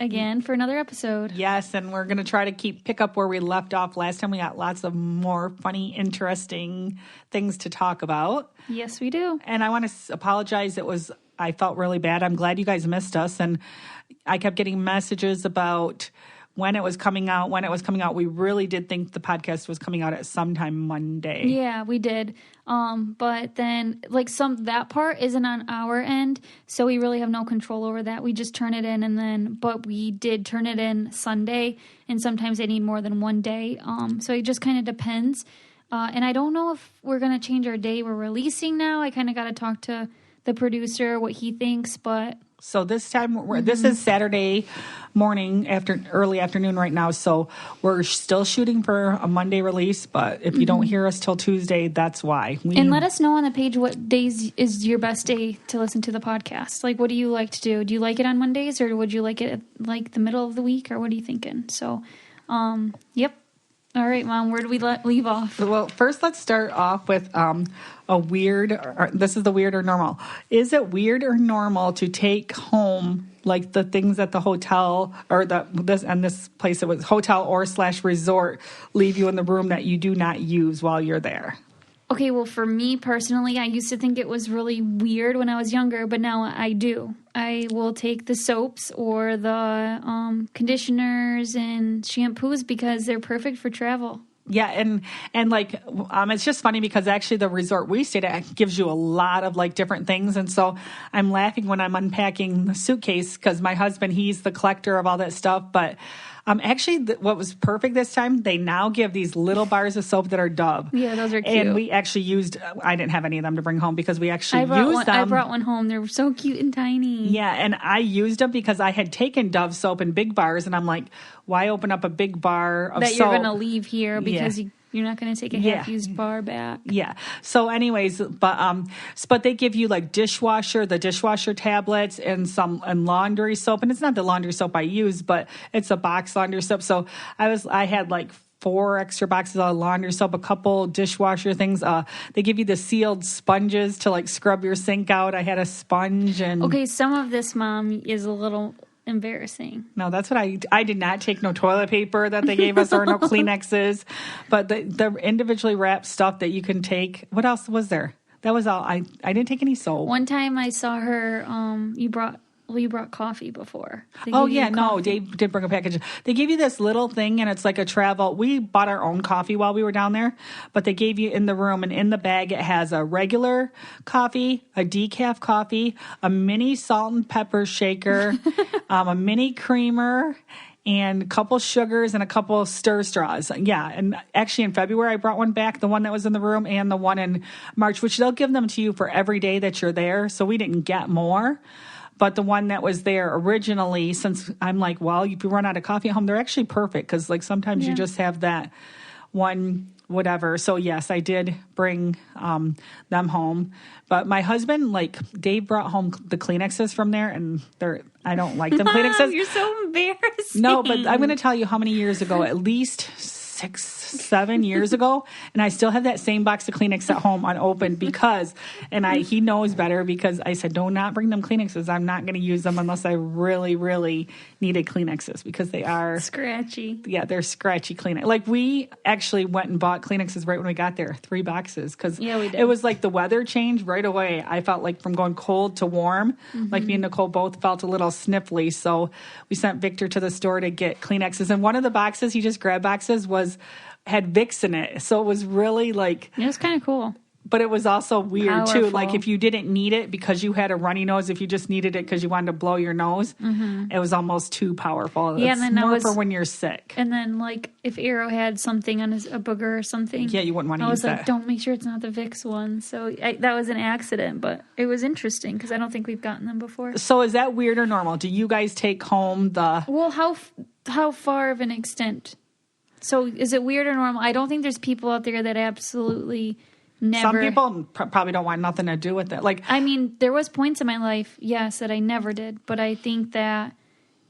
again for another episode. Yes, and we're going to try to pick up where we left off last time. We got lots of more funny, interesting things to talk about. Yes, we do. And I want to apologize. I felt really bad. I'm glad you guys missed us. And I kept getting messages about when it was coming out. We really did think the podcast was coming out at sometime Monday. Yeah, we did. But then that part isn't on our end, so we really have no control over that. We just turn it in but we did turn it in Sunday, and sometimes they need more than one day. So it just kind of depends. And I don't know if we're going to change our day we're releasing now. I kind of got to talk to the producer, what he thinks, but... So this time, this is Saturday morning, early afternoon right now. So we're still shooting for a Monday release. But if you don't hear us till Tuesday, that's why. And let us know on the page what days is your best day to listen to the podcast. What do you like to do? Do you like it on Mondays, or would you like it at the middle of the week, or what are you thinking? So, yep. All right, Mom, where do we leave off? Well, first let's start off with a weird, this is the weird or normal. Is it weird or normal to take home the things at the hotel or this place, it was hotel or / resort, leave you in the room that you do not use while you're there? Okay, well, for me personally, I used to think it was really weird when I was younger, but now I do. I will take the soaps or the conditioners and shampoos because they're perfect for travel. Yeah, and it's just funny because actually the resort we stayed at gives you a lot of different things, and so I'm laughing when I'm unpacking the suitcase because my husband, he's the collector of all that stuff, but actually what was perfect this time, they now give these little bars of soap that are Dove. Yeah, those are cute. And we actually I didn't have any of them to bring home because we actually used them. I brought one home. They were so cute and tiny. Yeah, and I used them because I had taken Dove soap in big bars, and I'm like, why open up a big bar of soap? That you're going to leave here because you're not going to take a half-used bar back. Yeah. So anyways, but they give you the dishwasher tablets and laundry soap. And it's not the laundry soap I use, but it's a box laundry soap. So I had 4 extra boxes of laundry soap, a couple dishwasher things. They give you the sealed sponges to scrub your sink out. I had a sponge and... Okay, some of this, Mom, is a little... embarrassing. No, that's what I did not take no toilet paper that they gave us or no Kleenexes, but the individually wrapped stuff that you can take. What else was there? That was all. I didn't take any soap. One time I saw her, you brought coffee before. Oh, yeah. No, Dave did bring a package. They gave you this little thing, and it's like a travel. We bought our own coffee while we were down there, but they gave you in the room, and in the bag it has a regular coffee, a decaf coffee, a mini salt and pepper shaker, a mini creamer, and a couple sugars and a couple stir straws. Yeah, and actually in February I brought one back, the one that was in the room, and the one in March, which they'll give them to you for every day that you're there, so we didn't get more. But the one that was there originally, since I'm like, well, if you run out of coffee at home, they're actually perfect because sometimes you just have that one whatever. So yes, I did bring them home. But my husband, Dave brought home the Kleenexes from there, and I don't like them Kleenexes. You're so embarrassing. No, but I'm going to tell you how many years ago, at least 6-7 years ago, and I still have that same box of Kleenex at home unopened he knows better because I said, do not bring them Kleenexes. I'm not going to use them unless I really, really needed Kleenexes because they are scratchy. Yeah, they're scratchy Kleenex. We actually went and bought Kleenexes right when we got there, 3 boxes, because we did. It was the weather changed right away. I felt from going cold to warm, me and Nicole both felt a little sniffly, so we sent Victor to the store to get Kleenexes, and one of the boxes, he just grabbed boxes, had Vicks in it, so it was really it was kind of cool. But it was also weird Powerful. too. If you didn't need it because you had a runny nose, if you just needed it because you wanted to blow your nose, it was almost too powerful. Yeah, it's and then more for when you're sick. And then if Arrow had something on a booger or something, yeah, you wouldn't want to use that. I was don't make sure it's not the Vicks one. So that was an accident, but it was interesting because I don't think we've gotten them before. So is that weird or normal? Do you guys take home the? Well, how far of an extent? So is it weird or normal? I don't think there's people out there that absolutely never. Some people probably don't want nothing to do with it. There was points in my life, yes, that I never did, but I think that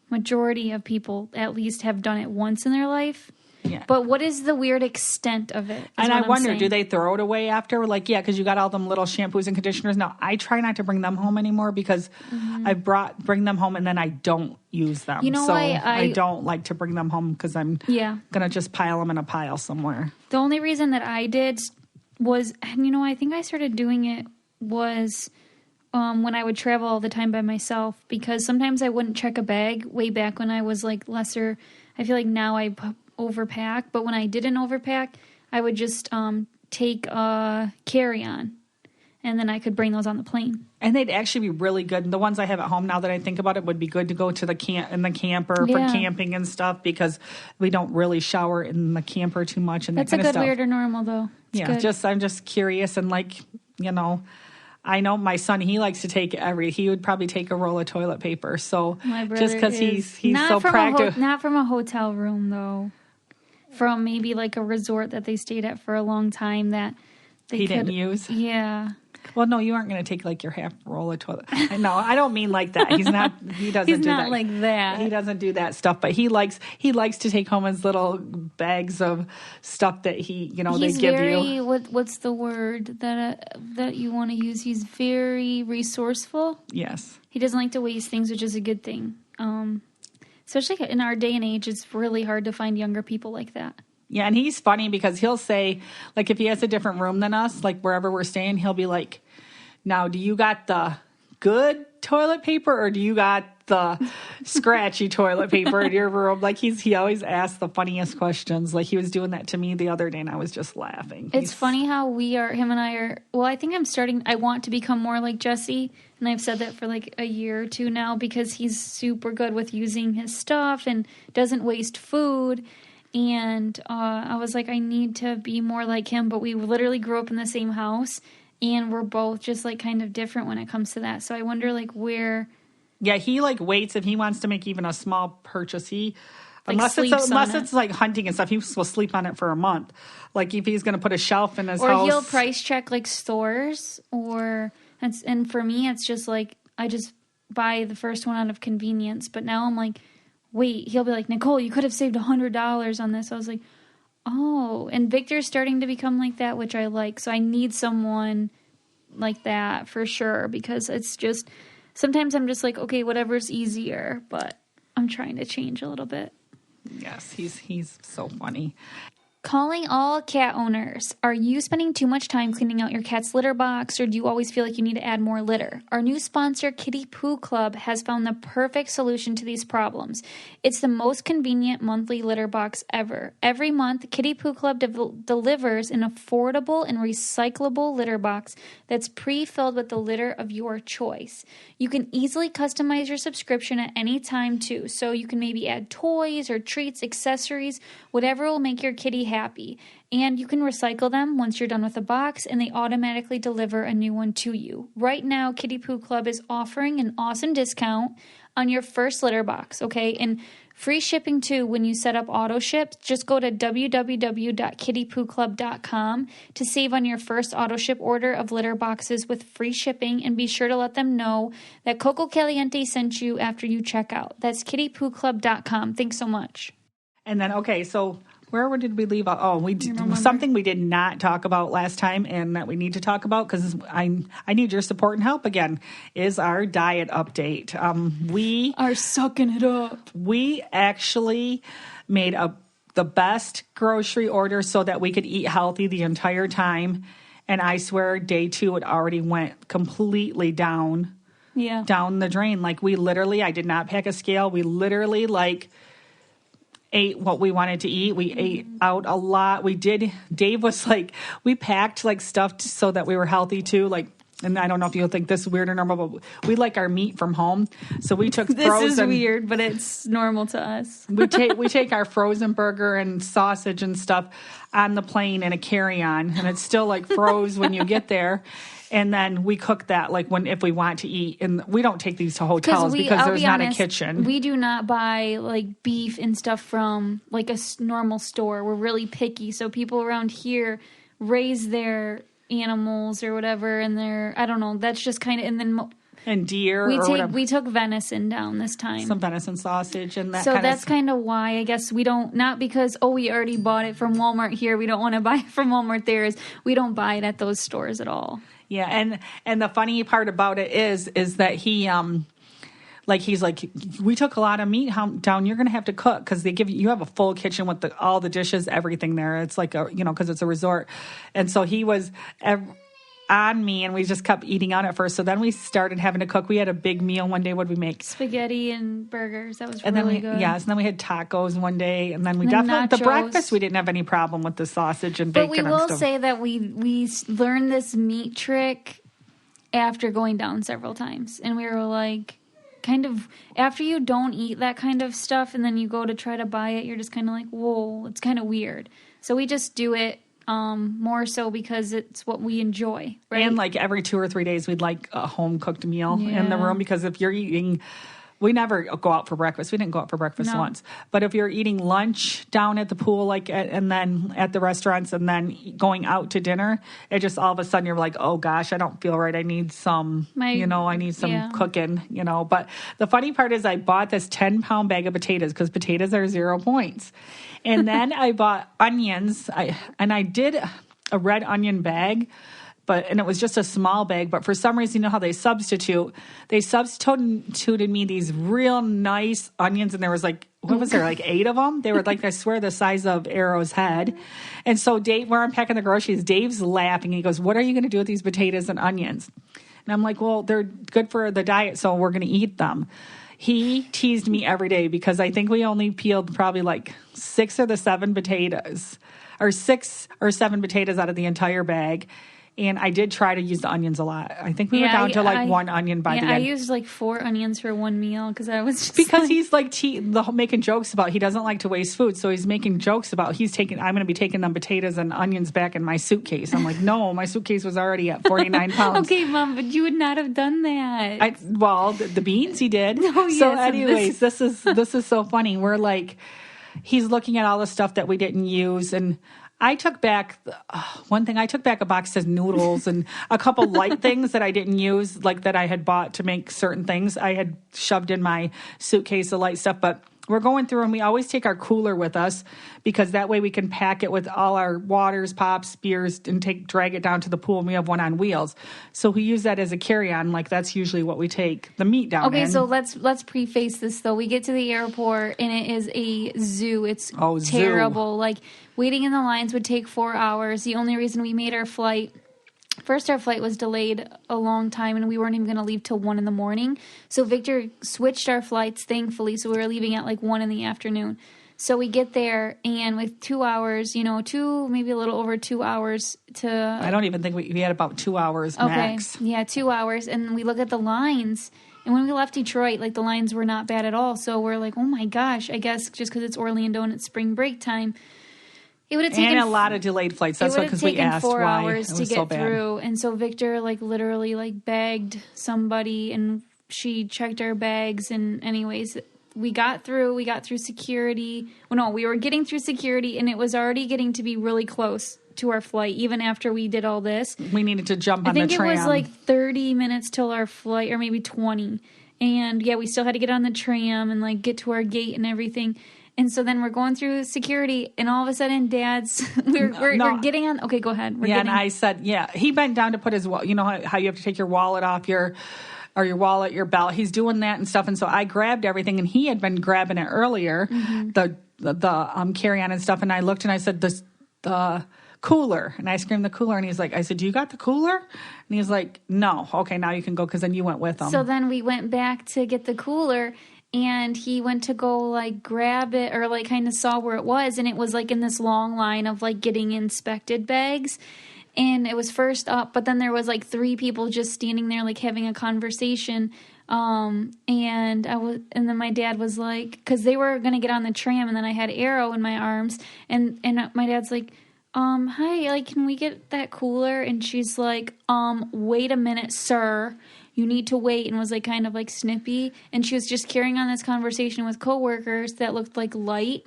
majority of people at least have done it once in their life. Yeah. But what is the weird extent of it? And I wonder, do they throw it away after? Like, yeah, because you got all them little shampoos and conditioners. Now, I try not to bring them home anymore because I bring them home and then I don't use them. You know so why I don't like to bring them home because I'm going to just pile them in a pile somewhere. The only reason that I did was, and I think I started doing it was when I would travel all the time by myself, because sometimes I wouldn't check a bag way back when I was like lesser. I feel like now I overpack, but when I didn't overpack, I would just take a carry-on, and then I could bring those on the plane. And they'd actually be really good. And the ones I have at home, now that I think about it, would be good to go to the camper for camping and stuff, because we don't really shower in the camper too much and that's that kind of stuff. That's a good weird or normal, though. It's I'm just curious, and I know my son, he likes to take he would probably take a roll of toilet paper. So just because he's so practical. Not from a hotel room, though. From maybe like a resort that they stayed at for a long time that he didn't use. Yeah. Well, no, you aren't going to take like your half roll of toilet. No, I don't mean like that. He doesn't He's do that. not like that. He doesn't do that stuff, but he likes to take home his little bags of stuff that they give you. What's the word that you want to use? He's very resourceful. Yes. He doesn't like to waste things, which is a good thing. Especially in our day and age, it's really hard to find younger people like that. Yeah, and he's funny because he'll say, like, if he has a different room than us, like wherever we're staying, he'll be like, now, do you got the good toilet paper or do you got the scratchy toilet paper in your room? Like, he always asks the funniest questions. Like, he was doing that to me the other day, and I was just laughing. It's funny how him and I are, well, I think I want to become more like Jesse, and I've said that for like a year or two now, because he's super good with using his stuff and doesn't waste food. And I was like, I need to be more like him. But we literally grew up in the same house, and we're both just like kind of different when it comes to that. So I wonder like where. Yeah, he like waits if he wants to make even a small purchase. Unless it's like hunting and stuff, he will sleep on it for a month. Like if he's going to put a shelf in his house. Or he'll price check like stores, and for me, it's just like I just buy the first one out of convenience. But now I'm like, wait, he'll be like, Nicole, you could have saved $100 on this. I was like, oh. And Victor's starting to become like that, which I like. So I need someone like that for sure, because it's just, sometimes I'm just like, okay, whatever's easier, but I'm trying to change a little bit. Yes, he's so funny. Calling all cat owners. Are you spending too much time cleaning out your cat's litter box, or do you always feel like you need to add more litter? Our new sponsor, Kitty Poo Club, has found the perfect solution to these problems. It's the most convenient monthly litter box ever. Every month, Kitty Poo Club delivers an affordable and recyclable litter box that's pre-filled with the litter of your choice. You can easily customize your subscription at any time, too. So you can maybe add toys or treats, accessories, whatever will make your kitty happy. And you can recycle them once you're done with the box, and they automatically deliver a new one to you. Right now, Kitty Poo Club is offering an awesome discount on your first litter box, okay? And free shipping too when you set up auto ship. Just go to www.kittypooclub.com to save on your first auto ship order of litter boxes with free shipping, and be sure to let them know that Coco Caliente sent you after you check out. That's kittypooclub.com. Thanks so much. And then, okay, so where did we leave? Oh, something we did not talk about last time, and that we need to talk about because I need your support and help again, is our diet update. We are sucking it up. We actually made the best grocery order so that we could eat healthy the entire time, and I swear day 2 it already went completely down the drain. Like I did not pack a scale. We literally ate what we wanted to eat. We ate out a lot. Dave was like, we packed stuff so that we were healthy too. And I don't know if you'll think this is weird or normal, but we like our meat from home. So we took this frozen. This is weird, but it's normal to us. we take our frozen burger and sausage and stuff on the plane in a carry-on, and it's still froze when you get there. And then we cook that if we want to eat. And we don't take these to hotels because there's not a kitchen. We do not buy beef and stuff from a normal store. We're really picky. So people around here raise their animals or whatever, and I don't know. That's just kind of, and then And deer or whatever. We took venison down this time. Some venison sausage and that so kind that's kind of why I guess we don't, not because, we already bought it from Walmart here. We don't want to buy it from Walmart there. Is we don't buy it at those stores at all. Yeah. And the funny part about it is that he's like, we took a lot of meat down. You're going to have to cook because you have a full kitchen with all the dishes, everything there. It's like because it's a resort. And so he was on me, and we just kept eating out at first. So then we started having to cook. We had a big meal one day. What did we make? Spaghetti and burgers. That was and really then good. Yes, and then we had tacos one day, and then we nachos. The breakfast we didn't have any problem with the sausage and bacon. But we will say that we learned this meat trick after going down several times, and we were like, kind of after you don't eat that kind of stuff, and then you go to try to buy it, you're just kind of like, whoa, it's kind of weird. So we just do it. More so because it's what we enjoy, right? And like every 2 or 3 days, we'd like a home cooked meal in the room, because if you're eating, we never go out for breakfast. We didn't go out for breakfast once. But if you're eating lunch down at the pool, and then at the restaurants, and then going out to dinner, it just all of a sudden you're like, oh gosh, I don't feel right. I need some, I need some cooking, But the funny part is I bought this 10-pound bag of potatoes because potatoes are 0 points. And then I bought onions. I did a red onion bag. And it was just a small bag, but for some reason, you know how they substituted me these real nice onions, and there was like 8 of them? They were like, I swear, the size of Arrow's head. And so Dave, we're unpacking the groceries, Dave's laughing. He goes, what are you going to do with these potatoes and onions? And I'm like, well, they're good for the diet, so we're going to eat them. He teased me every day because I think we only peeled probably like 6 or 7 potatoes, or 6 or 7 potatoes out of the entire bag. And I did try to use the onions a lot. I think we were down to one onion by the end. I used like 4 onions for one meal because I was just he's like making jokes about he doesn't like to waste food, so he's making jokes about I'm going to be taking them potatoes and onions back in my suitcase. I'm like, no, my suitcase was already at 49 pounds. Okay, Mom, but you would not have done that. The beans he did. Oh, yes, so anyways, this is so funny. We're like, he's looking at all the stuff that we didn't use, and I took back one thing. I took back a box of noodles and a couple light things that I didn't use, like that I had bought to make certain things. I had shoved in my suitcase the light stuff, but we're going through, and we always take our cooler with us because that way we can pack it with all our waters, pops, beers, and drag it down to the pool. And we have one on wheels, so we use that as a carry-on. Like that's usually what we take the meat down. Okay, so let's preface this though. We get to the airport and it is a zoo. It's terrible. Zoo. Like waiting in the lines would take 4 hours. The only reason we made our flight. First, our flight was delayed a long time, and we weren't even going to leave till 1 in the morning. So Victor switched our flights, thankfully, so we were leaving at like 1 in the afternoon. So we get there, and with 2 hours, maybe a little over 2 hours to... I don't even think we had about 2 hours max. Yeah, 2 hours, and we look at the lines, and when we left Detroit, like the lines were not bad at all. So we're like, oh my gosh, I guess just because it's Orlando and it's spring break time... It would have taken a lot of delayed flights. That's why, because we asked 4 why hours it was to get so bad. through, and so Victor literally begged somebody, and she checked our bags. And anyways, we got through security. Well, no, we were getting through security, and it was already getting to be really close to our flight. Even after we did all this, we needed to jump on the tram. I think it was like 30 minutes till our flight, or maybe 20. And yeah, we still had to get on the tram and get to our gate and everything. And so then we're going through security, and all of a sudden, Dad's we're getting on. Okay, go ahead. And I said, he bent down to put his, how you have to take your wallet off your wallet, your belt. He's doing that and stuff, and so I grabbed everything, and he had been grabbing it earlier, the carry on and stuff. And I looked and I said, the cooler, and I screamed the cooler, and he's like, I said, do you got the cooler? And he's like, no. Okay, now you can go, because then you went with him. So then we went back to get the cooler. And he went to go, grab it or, kind of saw where it was. And it was, in this long line of, getting inspected bags. And it was first up. But then there was, 3 people just standing there, having a conversation. And then my dad was because they were going to get on the tram. And then I had Arrow in my arms. And my dad's like, hi, can we get that cooler? And she's like, wait a minute, sir. You need to wait, and was kind of snippy. And she was just carrying on this conversation with coworkers that looked light.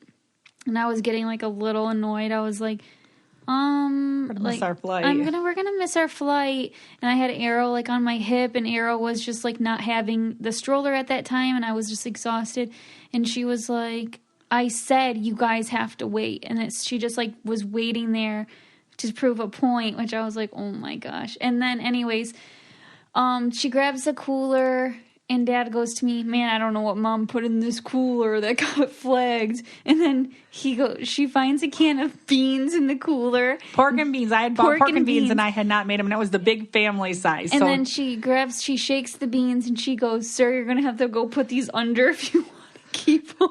And I was getting a little annoyed. I was like, Miss our flight. We're gonna miss our flight. And I had Arrow like on my hip, and Arrow was just like not having the stroller at that time, and I was just exhausted. And she was like, I said you guys have to wait, and she just like was waiting there to prove a point, which I was like, oh my gosh. And then anyways, she grabs a cooler. And Dad goes to me, man, I don't know what Mom put in this cooler that got flagged. And then she finds a can of beans in the cooler. Pork and beans. I had bought pork and beans, and I had not made them, and it was the big family size. And then she shakes the beans, and she goes, sir, you're going to have to go put these under if you want to keep them.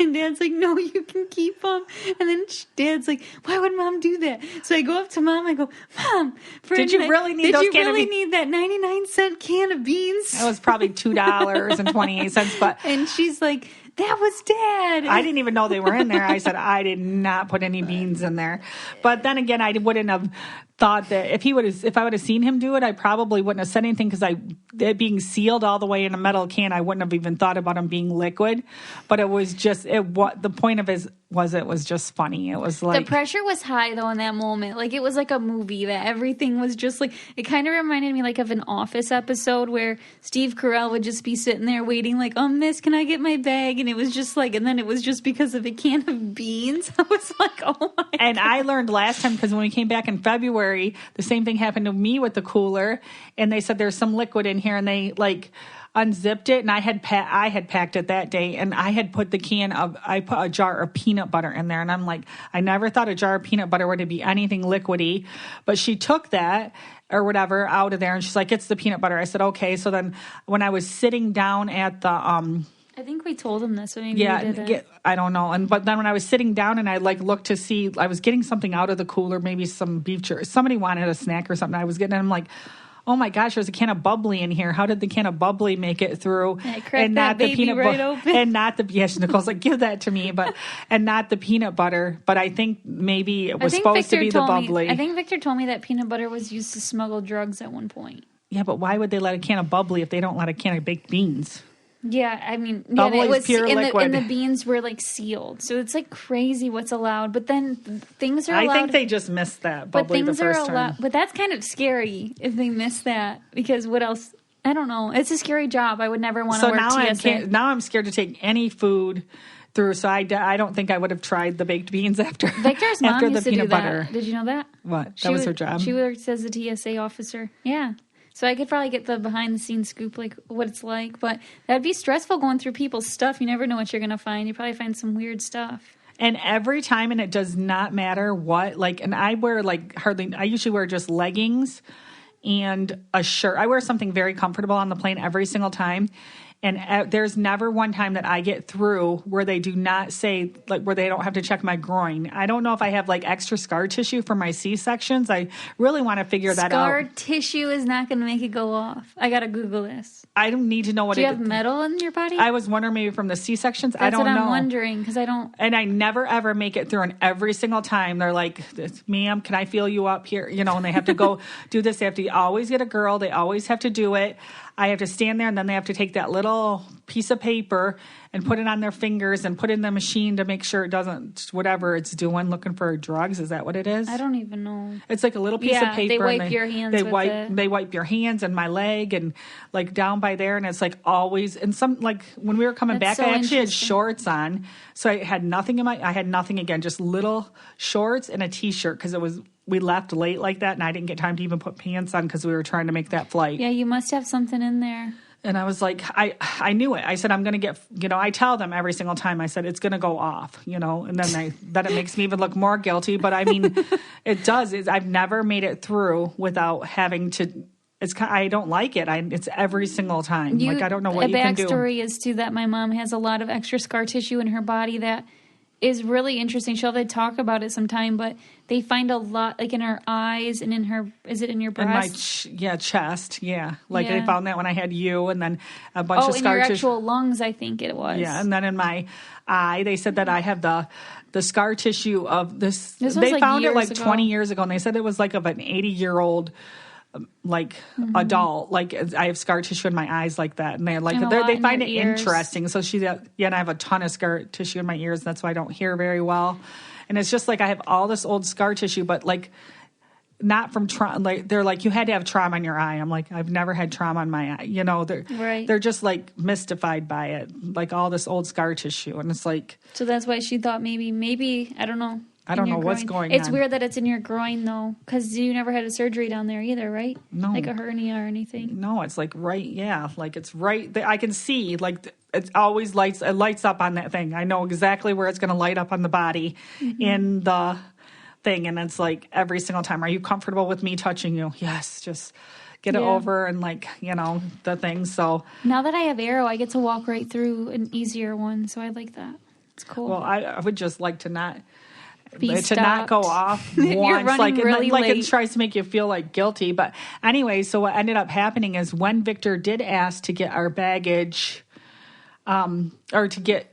And Dad's like, no, you can keep them. And then Dad's like, why would Mom do that? So I go up to Mom. I go, Mom, did you really need that 99-cent can of beans? That was probably $2.28. But and she's like, that was Dad. I didn't even know they were in there. I said, I did not put any beans in there. But then again, I wouldn't have thought that if I would have seen him do it, I probably wouldn't have said anything, because it being sealed all the way in a metal can, I wouldn't have even thought about him being liquid. But it was just the point of it was just funny. It was like the pressure was high though in that moment. Like it was like a movie that everything was just like, it kind of reminded me like of an Office episode where Steve Carell would just be sitting there waiting like, miss, can I get my bag? And it was just like, and then it was just because of a can of beans. I was like, oh my And God. I learned last time, because when we came back in February, the same thing happened to me with the cooler, and they said there's some liquid in here, and they like unzipped it, and I had packed it that day, and I put a jar of peanut butter in there, and I'm like, I never thought a jar of peanut butter would be anything liquidy, but she took that or whatever out of there, and she's like, it's the peanut butter. I said, okay. So then when I was sitting down at the I think we told him this, so maybe we didn't. I don't know. But then when I was sitting down and I like looked to see, I was getting something out of the cooler, maybe some beef jerky. Somebody wanted a snack or something. I was getting, and I'm like, oh my gosh, there's a can of bubbly in here. How did the can of bubbly make it through? And not the peanut butter open. And not the Nicole's like, give that to me, and not the peanut butter. But I think maybe it was supposed to be the bubbly. I think Victor told me that peanut butter was used to smuggle drugs at one point. Yeah, but why would they let a can of bubbly if they don't let a can of baked beans? Yeah, I mean, bubbly is pure liquid. And the beans were like sealed, so it's like crazy what's allowed. But then things are allowed. I think they just missed that bubbly the first time. But that's kind of scary if they miss that, because what else? I don't know. It's a scary job. I would never want to work TSA. Now I'm scared to take any food through, so I don't think I would have tried the baked beans after Victor's mom after used the to peanut do butter. That. Did you know that? What? That was her job. She worked as a TSA officer. Yeah. So I could probably get the behind-the-scenes scoop, like what it's like. But that'd be stressful going through people's stuff. You never know what you're going to find. You probably find some weird stuff. And every time, and it does not matter what, like, and I wear I usually wear just leggings and a shirt. I wear something very comfortable on the plane every single time. And there's never one time that I get through where they do not say, like, where they don't have to check my groin. I don't know if I have, like, extra scar tissue for my C-sections. I really want to figure that out. Scar tissue is not going to make it go off. I got to Google this. I don't need to know what Do you have metal in your body? I was wondering maybe from the C-sections. I don't know. That's what I'm wondering, because I don't. And I never, ever make it through. And every single time they're like, ma'am, can I feel you up here? You know, and they have to go do this. They have to always get a girl. They always have to do it. I have to stand there, and then they have to take that little piece of paper and put it on their fingers and put it in the machine to make sure it doesn't, whatever it's doing, looking for drugs. Is that what it is? I don't even know. It's like a little piece of paper. They wipe your hands with it. They wipe your hands and my leg and like down by there. And it's like always, and some, like when we were coming back, I actually had shorts on. So I had nothing I had nothing again, just little shorts and a t-shirt, because we left late like that, and I didn't get time to even put pants on because we were trying to make that flight. Yeah, you must have something in there. And I was like, I knew it. I said, I'm going to get, I tell them every single time, I said, it's going to go off, and then it makes me even look more guilty. But I mean, it does. I've never made it through without having to, I don't like it. It's every single time. I don't know what you can do. A backstory is too that my mom has a lot of extra scar tissue in her body that is really interesting. She'll have to talk about it sometime, but they find a lot, like in her eyes and in her, is it in your breast? In my chest, yeah. They found that when I had you, and then a bunch of scar tissue. Oh, in your actual lungs, I think it was. Yeah, and then in my eye, they said that I have the scar tissue of this. They found it 20 years ago, and they said it was like of an 80-year-old adult, I have scar tissue in my eyes like that, and they they find it interesting. So and I have a ton of scar tissue in my ears. That's why I don't hear very well. And it's just like I have all this old scar tissue, but like not from trauma. Like they're like, you had to have trauma in your eye. I'm like, I've never had trauma in my eye. You know, they're just like mystified by it, like all this old scar tissue. And it's like, so that's why she thought maybe, I don't know. I don't know what's going on. It's weird that it's in your groin, though, because you never had a surgery down there either, right? No. Like a hernia or anything. No, it's like like it's right. I can see, like, it always lights up on that thing. I know exactly where it's going to light up on the body in the thing. And it's like every single time, are you comfortable with me touching you? Yes, just get it over and like, you know, the thing. So now that I have Arrow, I get to walk right through an easier one. So I like that. It's cool. Well, I would just like to not not go off once, like it tries to make you feel like guilty. But anyway, so what ended up happening is when Victor did ask to get our baggage, or to get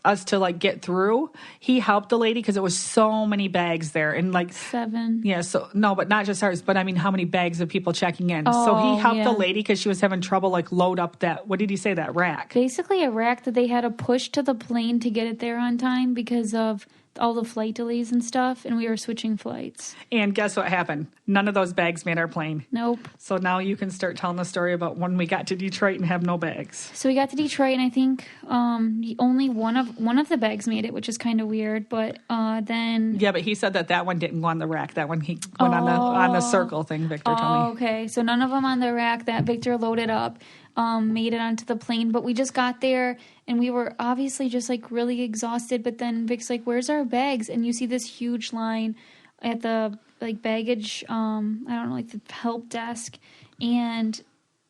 us to like get through, he helped the lady because it was so many bags there and like 7. Yeah, so no, but not just ours, but I mean how many bags of people checking in. So he helped the lady because she was having trouble like load up that, what did he say, that rack? Basically a rack that they had to push to the plane to get it there on time because of all the flight delays and stuff, and we were switching flights. And guess what happened? None of those bags made our plane. Nope. So now you can start telling the story about when we got to Detroit and have no bags. So we got to Detroit, and I think only one of the bags made it, which is kind of weird. But then but he said that one didn't go on the rack. That one he went on the circle thing. Victor told me. Okay, so none of them on the rack that Victor loaded up. Made it onto the plane, but we just got there and we were obviously just like really exhausted. But then Vic's like, "Where's our bags?" And you see this huge line at the like baggage, I don't know, like the help desk, and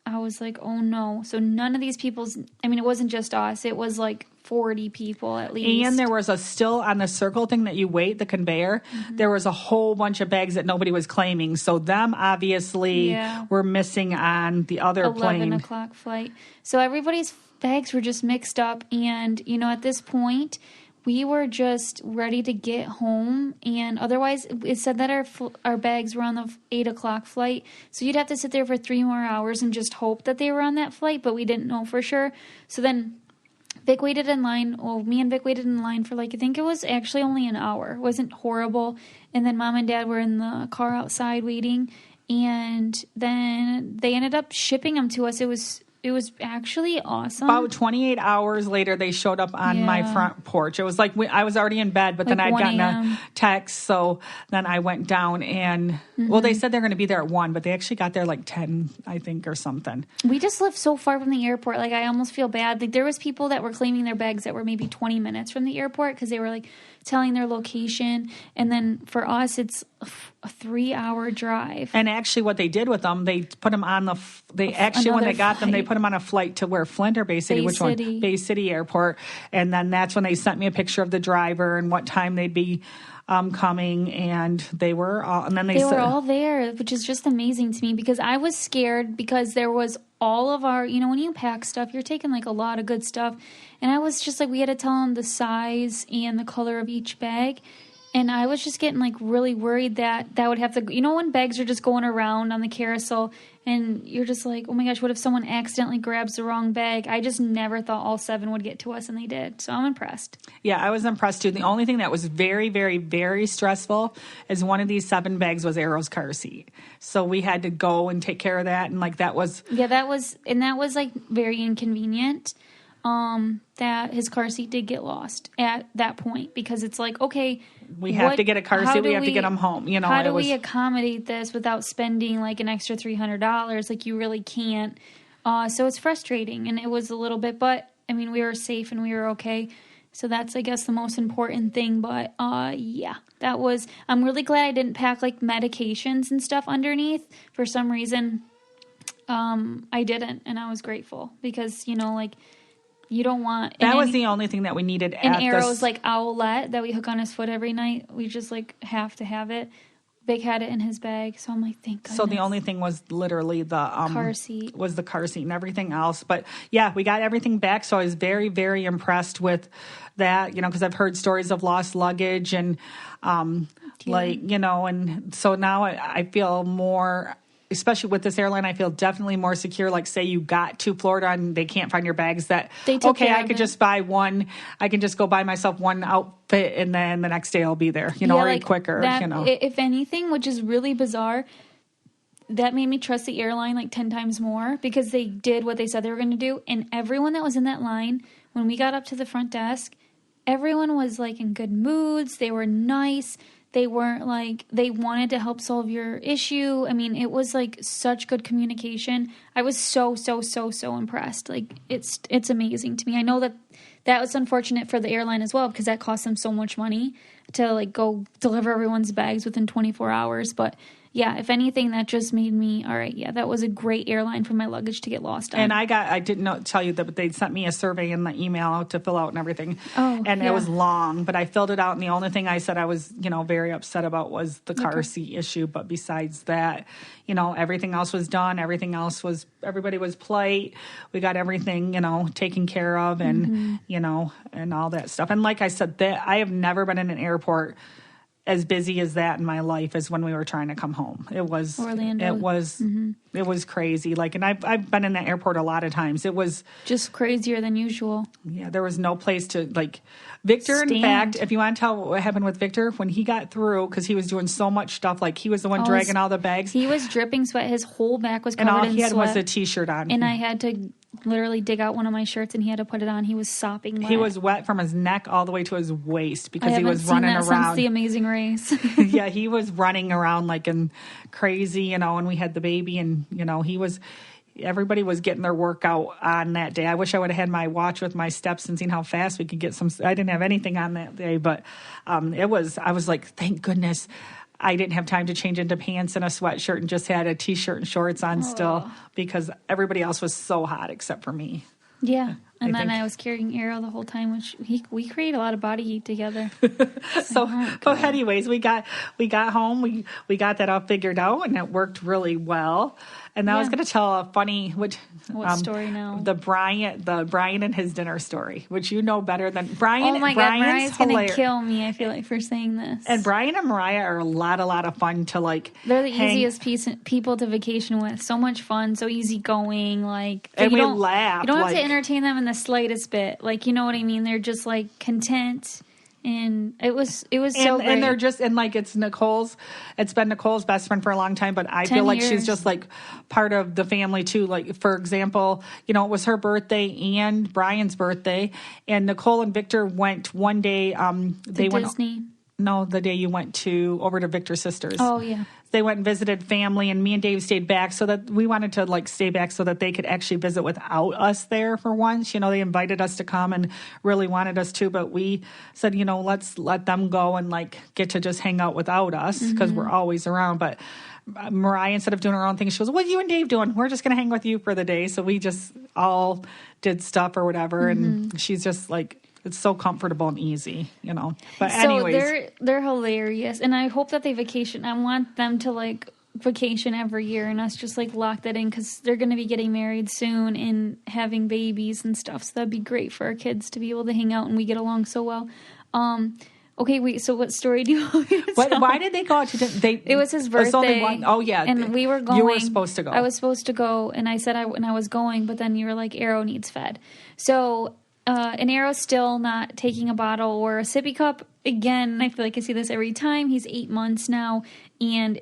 I was like, "Oh no!" So none of these people's. I mean, it wasn't just us; it was like 40 people at least. And there was still on the circle thing that you wait, the conveyor, there was a whole bunch of bags that nobody was claiming. So them obviously were missing on the other 11 o'clock flight. So everybody's bags were just mixed up. And, you know, at this point, we were just ready to get home. And otherwise, it said that our bags were on the 8 o'clock flight. So you'd have to sit there for 3 more hours and just hope that they were on that flight. But we didn't know for sure. So then Vic waited in line. Well, me and Vic waited in line for like, I think it was actually only an hour. It wasn't horrible. And then Mom and Dad were in the car outside waiting. And then they ended up shipping them to us. It was actually awesome. About 28 hours later, they showed up on my front porch. It was like I was already in bed, but then I'd gotten a text. So then I went down and, well, they said they're going to be there at 1, but they actually got there like 10, I think, or something. We just live so far from the airport. Like, I almost feel bad. Like, there was people that were claiming their bags that were maybe 20 minutes from the airport because they were, like, telling their location. And then for us, it's a 3-hour drive. And actually what they did with them, they put them on when they got them, they put them on a flight to where Flint or Bay City, Bay City Airport. And then that's when they sent me a picture of the driver and what time they'd be coming, and they were all, and then they were all there, which is just amazing to me because I was scared because there was all of our, you know, when you pack stuff, you're taking like a lot of good stuff. And I was just like, we had to tell them the size and the color of each bag. And I was just getting like really worried that would have to, you know, when bags are just going around on the carousel and you're just like, oh my gosh, what if someone accidentally grabs the wrong bag? I just never thought all 7 would get to us, and they did. So I'm impressed. Yeah, I was impressed too. The only thing that was very, very, very stressful is one of these 7 bags was Arrow's car seat. So we had to go and take care of that. And like that was like very inconvenient. That his car seat did get lost at that point because it's like, okay, we have to get a car seat. We have to get him home. You know, how do we accommodate this without spending like an extra $300? Like you really can't. So it's frustrating, and it was a little bit, but I mean, we were safe and we were okay. So that's, I guess, the most important thing. But yeah, that was. I'm really glad I didn't pack like medications and stuff underneath. For some reason, I didn't, and I was grateful because, you know, like. You don't want... That was the only thing that we needed at Arrow's like owlet that we hook on his foot every night. We just like have to have it. Vic had it in his bag, so I'm like, thank goodness. So the only thing was literally the... car seat. Was the car seat and everything else. But yeah, we got everything back, so I was very, very impressed with that, you know, because I've heard stories of lost luggage and like, you know, and so now I feel more... especially with this airline, I feel definitely more secure. Like, say you got to Florida and they can't find your bags, that, They took okay, care I of could it. just buy one. I can just go buy myself one outfit and then the next day I'll be there, you know, or quicker, that, you know. If anything, which is really bizarre, that made me trust the airline like 10 times more because they did what they said they were going to do. And everyone that was in that line, when we got up to the front desk, everyone was like in good moods. They were nice. They weren't like, they wanted to help solve your issue. I mean, it was like such good communication. I was so impressed. Like, it's amazing to me. I know that was unfortunate for the airline as well because that cost them so much money to like go deliver everyone's bags within 24 hours. But yeah, if anything, that just made me, all right, yeah, that was a great airline for my luggage to get lost on. And I didn't tell you that, but they sent me a survey in the email to fill out and everything. Oh, and yeah. it was long, but I filled it out. And the only thing I said I was, you know, very upset about was the car seat issue. But besides that, you know, everything else was done. Everybody was polite. We got everything, you know, taken care of and, you know, and all that stuff. And like I said, that I have never been in an airport as busy as that in my life as when we were trying to come home. It was Orlando. It was crazy. Like, and I've been in that airport a lot of times. It was just crazier than usual. Yeah, there was no place to, like, Victor, Stand. in fact, if you want to tell what happened with Victor, when he got through, because he was doing so much stuff, like, he was the one dragging all the bags. He was dripping sweat. His whole back was and covered all in he had sweat. was a T-shirt on. And I had to literally dig out one of my shirts, and he had to put it on. He was sopping wet. He was wet from his neck all the way to his waist because I he was haven't seen running that around. since The Amazing Race. Yeah, he was running around like in crazy, you know, and we had the baby and, you know, everybody was getting their workout on that day. I wish I would have had my watch with my steps and seen how fast we could get some. I didn't have anything on that day, but I was like, thank goodness I didn't have time to change into pants and a sweatshirt and just had a T-shirt and shorts on still because everybody else was so hot except for me. Yeah. And then think. I was carrying Arrow the whole time, which we create a lot of body heat together. So, but anyways, we got home. We got that all figured out, and it worked really well. And I was going to tell a funny what story now? The Brian and his dinner story, which you know better than Brian. Oh my God, Mariah's going to hilarious. kill me. I feel like for saying this. And Brian and Mariah are a lot of fun to like. They're the easiest people to vacation with. So much fun, so easygoing. Like, and we laugh. You don't have to entertain them in the slightest bit. Like, you know what I mean? They're just like content. And it was so great. And they're just, and like it's been Nicole's best friend for a long time, but I feel like she's just like part of the family too. Like, for example, you know, it was her birthday and Brian's birthday, and Nicole and Victor went one day, they went Disney. No, the day you went over to Victor's sisters. Oh, yeah. They went and visited family, and me and Dave stayed back so that we wanted to like stay back so that they could actually visit without us there for once. You know, they invited us to come and really wanted us to, but we said, you know, let's let them go and like get to just hang out without us because we're always around. But Mariah, instead of doing her own thing, she goes, what are you and Dave doing? We're just going to hang with you for the day. So we just all did stuff or whatever. And she's just like, it's so comfortable and easy, you know. But anyways. So they're hilarious. And I hope that they vacation. I want them to like vacation every year and us just like lock that in because they're going to be getting married soon and having babies and stuff. So that'd be great for our kids to be able to hang out and we get along so well. Okay, wait. So, what story do you want me to tell? Why did they go out to dinner? It was his birthday. Only one. Oh yeah, and we were going. You were supposed to go. I was supposed to go, and I said when I was going, but then you were like, Arrow needs fed. So, and Arrow's still not taking a bottle or a sippy cup. Again, I feel like I see this every time. He's 8 months now, and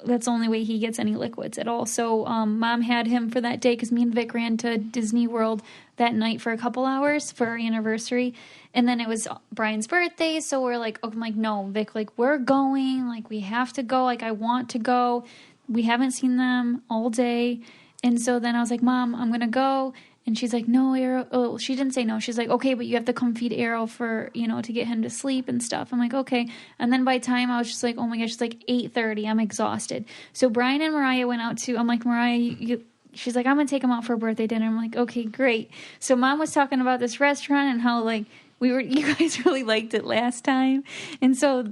that's the only way he gets any liquids at all. So Mom had him for that day because me and Vic ran to Disney World that night for a couple hours for our anniversary. And then it was Brian's birthday, so we're like, I'm like, no, Vic, like, we're going. Like, we have to go. Like, I want to go. We haven't seen them all day. And so then I was like, Mom, I'm going to go. And she's like, no, Arrow. Oh, she didn't say no. She's like, okay, but you have to come feed Arrow for, to get him to sleep and stuff. I'm like, okay. And then by the time I was just like, oh my gosh, it's like 8:30. I'm exhausted. So Brian and Mariah went out I'm like, Mariah, she's like, I'm going to take him out for a birthday dinner. I'm like, okay, great. So Mom was talking about this restaurant and how like you guys really liked it last time. And so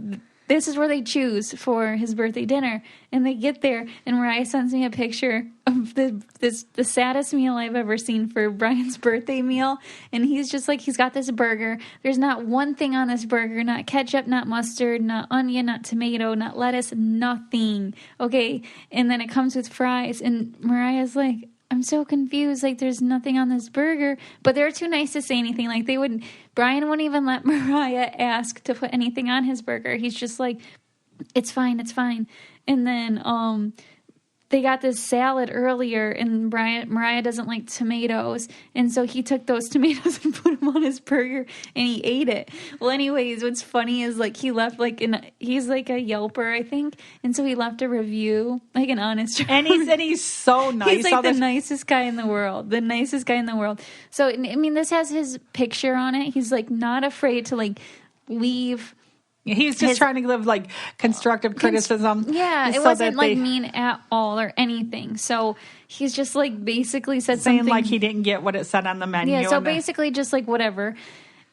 this is where they choose for his birthday dinner. And they get there, and Mariah sends me a picture of the saddest meal I've ever seen for Brian's birthday meal. And he's just like, he's got this burger. There's not one thing on this burger, not ketchup, not mustard, not onion, not tomato, not lettuce, nothing. Okay. And then it comes with fries. And Mariah's like, I'm so confused. Like, there's nothing on this burger. But they're too nice to say anything. Like, Brian wouldn't even let Mariah ask to put anything on his burger. He's just like, it's fine, it's fine. And then they got this salad earlier, and Mariah doesn't like tomatoes. And so he took those tomatoes and put them on his burger, and he ate it. Well, anyways, what's funny is, like, he left, like, he's like a Yelper, I think. And so he left a review, like an honest review. And he's so nice. He's like the nicest guy in the world. The nicest guy in the world. So, I mean, this has his picture on it. He's, like, not afraid to, like, leave. He's just trying to give, like, constructive criticism. Yeah, it wasn't, like, mean at all or anything. So he's just, like, basically said saying, something. like, he didn't get what it said on the menu. Yeah, so basically just, like, whatever.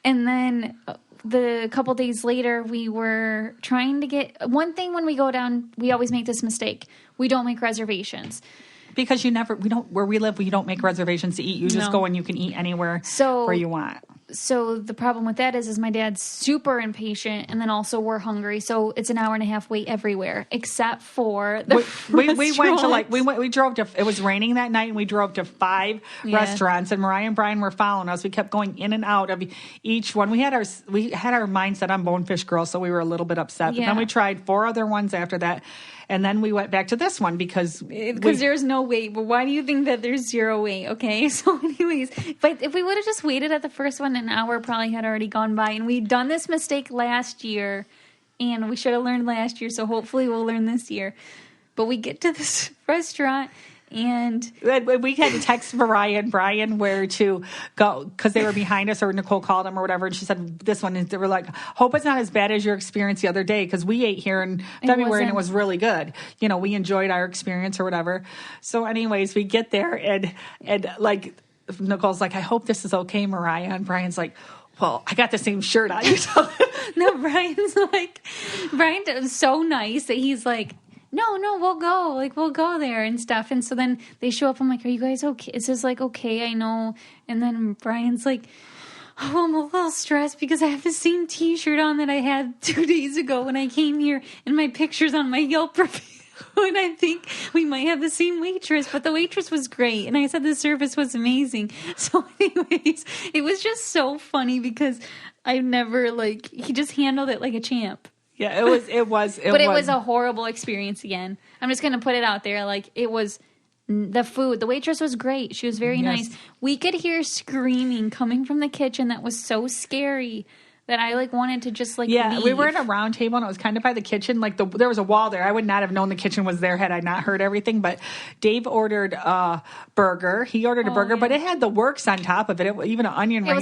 And then the couple days later, we were trying to get... One thing when we go down, we always make this mistake. We don't make reservations. Because where we live, we don't make reservations to eat. You just go and you can eat anywhere where you want. So the problem with that is my dad's super impatient, and then also we're hungry. So it's an hour and a half wait everywhere, except for the we went to we drove to, it was raining that night, and we drove to 5 restaurants, and Mariah and Brian were following us. We kept going in and out of each one. We had our mindset on Bonefish Grill, so we were a little bit upset. But then we tried 4 other ones after that. And then we went back to this one because there's no wait. But why do you think that there's 0 wait? Okay. So anyways, but if we would have just waited at the first one, an hour probably had already gone by. And we'd done this mistake last year, and we should have learned last year. So hopefully we'll learn this year. But we get to this restaurant, and we had to text Mariah and Brian where to go because they were behind us, or Nicole called them or whatever, and she said this one. And they were like, hope it's not as bad as your experience the other day, because we ate here in February and it was really good. You know, we enjoyed our experience or whatever. So anyways, we get there, and like Nicole's like, I hope this is okay, Mariah. And Brian's like, well, I got the same shirt on. No, Brian is so nice that he's like, no, we'll go. Like, we'll go there and stuff. And so then they show up. I'm like, are you guys okay? It's just like, okay, I know. And then Brian's like, oh, I'm a little stressed because I have the same T-shirt on that I had 2 days ago when I came here, and my picture's on my Yelp review. And I think we might have the same waitress, but the waitress was great. And I said the service was amazing. So anyways, it was just so funny because I never, like, he just handled it like a champ. Yeah, it was. But it was a horrible experience again. I'm just going to put it out there. Like, it was the food. The waitress was great. She was very nice. We could hear screaming coming from the kitchen that was so scary that I, like, wanted to just, like, leave. We were in a round table, and it was kind of by the kitchen. Like, there was a wall there. I would not have known the kitchen was there had I not heard everything. But Dave ordered a burger. He ordered a burger, but it had the works on top of it. Even an onion ring. It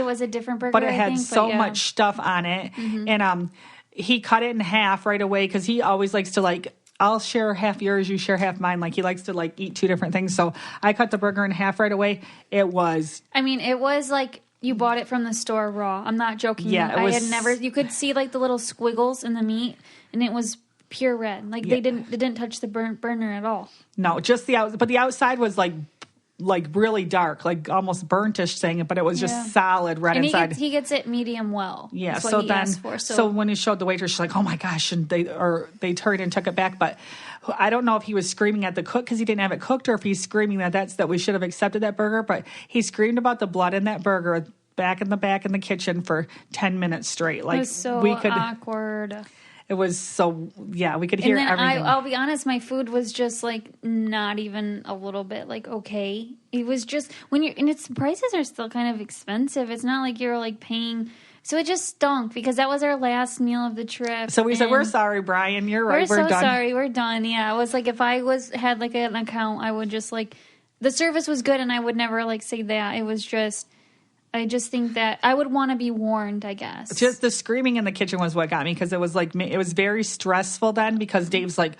was a different burger, but it had much stuff on it. Mm-hmm. And he cut it in half right away because he always likes to, like, I'll share half yours, you share half mine. Like, he likes to, like, eat 2 different things. So I cut the burger in half right away. It was like... You bought it from the store raw. I'm not joking. Yeah, I had never. You could see, like, the little squiggles in the meat, and it was pure red. Like, they didn't touch the burner at all. No, just the outside. But the outside was like really dark, like almost burnt-ish thing. But it was just solid red inside. He gets it medium well. Yeah. That's what he asked for. So when he showed the waitress, she's like, "Oh my gosh!" And they turned and took it back, but. I don't know if he was screaming at the cook because he didn't have it cooked, or if he's screaming that we should have accepted that burger. But he screamed about the blood in that burger back in the kitchen for 10 minutes straight. Like, it was so awkward. It was so, we could hear everything. I'll be honest, my food was just, like, not even a little bit, like, okay. It was just, the prices are still kind of expensive. It's not like you're, like, paying... So it just stunk because that was our last meal of the trip. So we said, we're sorry, Brian. You're right. We're done. Sorry. We're done. Yeah. I was like, if I had like an account, I would just like, the service was good and I would never like say that. It was just, I just think that I would want to be warned, I guess. Just the screaming in the kitchen was what got me because it was like, it was very stressful then because Dave's like,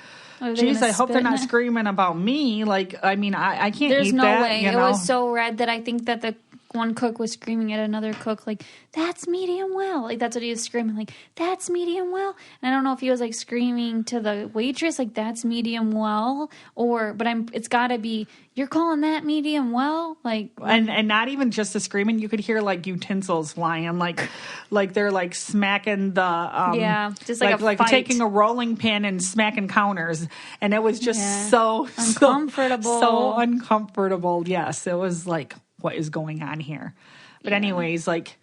geez, I hope they're not screaming about me. Like, I mean, I can't eat that. There's no way. You know? It was so red that I think that the one cook was screaming at another cook, like, that's medium well. Like, that's what he was screaming, like, that's medium well. And I don't know if he was, like, screaming to the waitress, like, that's medium well, but it's got to be, you're calling that medium well? Like, and not even just the screaming, you could hear, like, utensils flying, like they're, like, smacking the, just like a fight. Taking a rolling pin and smacking counters. And it was just so uncomfortable. So uncomfortable. Yes, it was like, what is going on here? But anyways, like,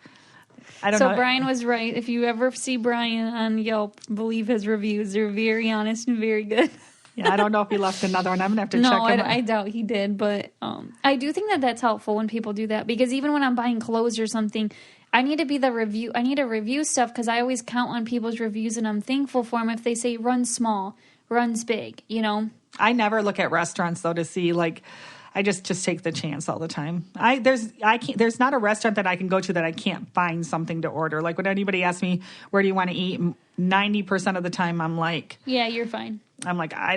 I don't know. So Brian was right. If you ever see Brian on Yelp, believe his reviews. They're very honest and very good. Yeah, I don't know if he left another one. I'm going to have to check him out. I doubt he did. But I do think that that's helpful when people do that. Because even when I'm buying clothes or something, I need to be the review. I need to review stuff because I always count on people's reviews and I'm thankful for them if they say runs small, runs big, you know? I never look at restaurants, though, to see, like, I just take the chance all the time. There's not a restaurant that I can go to that I can't find something to order. Like, when anybody asks me, where do you want to eat? 90% of the time, I'm like... Yeah, you're fine. I'm like, I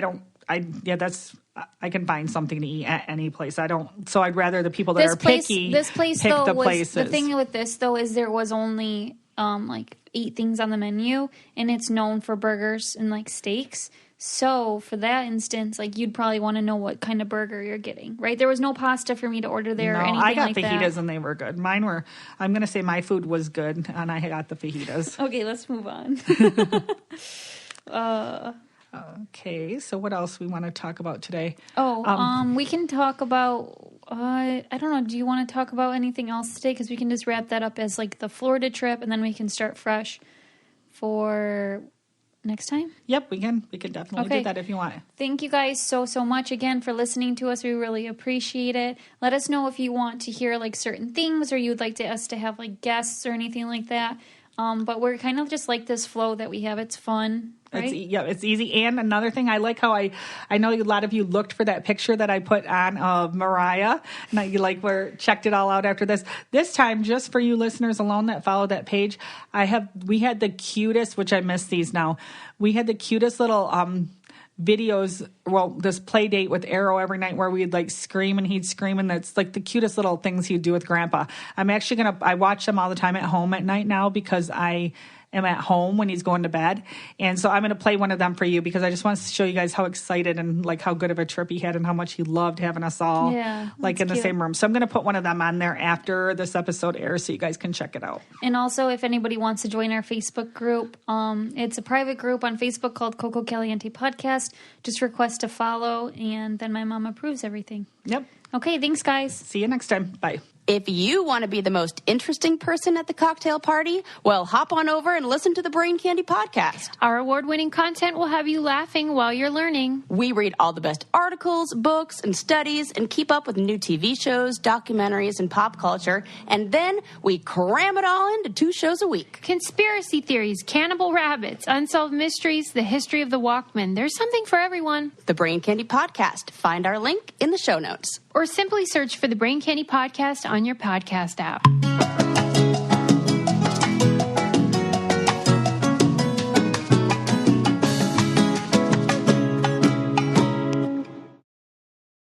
can find something to eat at any place. So I'd rather the people that are picky this place, pick though, the was, places. The thing with this, though, is there was only, like, 8 things on the menu, and it's known for burgers and, like, steaks. So, for that instance, like, you'd probably want to know what kind of burger you're getting, right? There was no pasta for me to order there or anything like that. I got fajitas and they were good. Mine were, I'm going to say my food was good, and I got the fajitas. Okay, let's move on. Okay, so what else we want to talk about today? We can talk about, I don't know, do you want to talk about anything else today? Because we can just wrap that up as, like, the Florida trip, and then we can start fresh for... next time? Yep, we can definitely do that if you want. Thank you guys so much again for listening to us. We really appreciate it. Let us know if you want to hear, like, certain things or you'd like us to have, like, guests or anything like that. But we're kind of just like this flow that we have. It's fun. Right? It's easy. And another thing, I like how I know a lot of you looked for that picture that I put on of Mariah. And you checked it all out after this. This time, just for you listeners alone that follow that page, we had the cutest, which I miss these now. We had the cutest little videos, this play date with Arrow every night where we'd, like, scream and he'd scream, and that's, like, the cutest little things he'd do with Grandpa. I'm actually I watch them all the time at home at night now because I am at home when he's going to bed. And so I'm going to play one of them for you because I just want to show you guys how excited and, like, how good of a trip he had and how much he loved having us all like in the same room. So I'm going to put one of them on there after this episode airs so you guys can check it out. And also, if anybody wants to join our Facebook group, it's a private group on Facebook called Coco Caliente Podcast. Just request to follow, and then my mom approves everything. Yep. Okay, thanks, guys. See you next time. Bye. If you want to be the most interesting person at the cocktail party, well, hop on over and listen to the Brain Candy Podcast. Our award-winning content will have you laughing while you're learning. We read all the best articles, books, and studies and keep up with new TV shows, documentaries, and pop culture. And then we cram it all into 2 shows a week. Conspiracy theories, cannibal rabbits, unsolved mysteries, the history of the Walkman. There's something for everyone. The Brain Candy Podcast. Find our link in the show notes. Or simply search for the Brain Candy Podcast on your podcast app.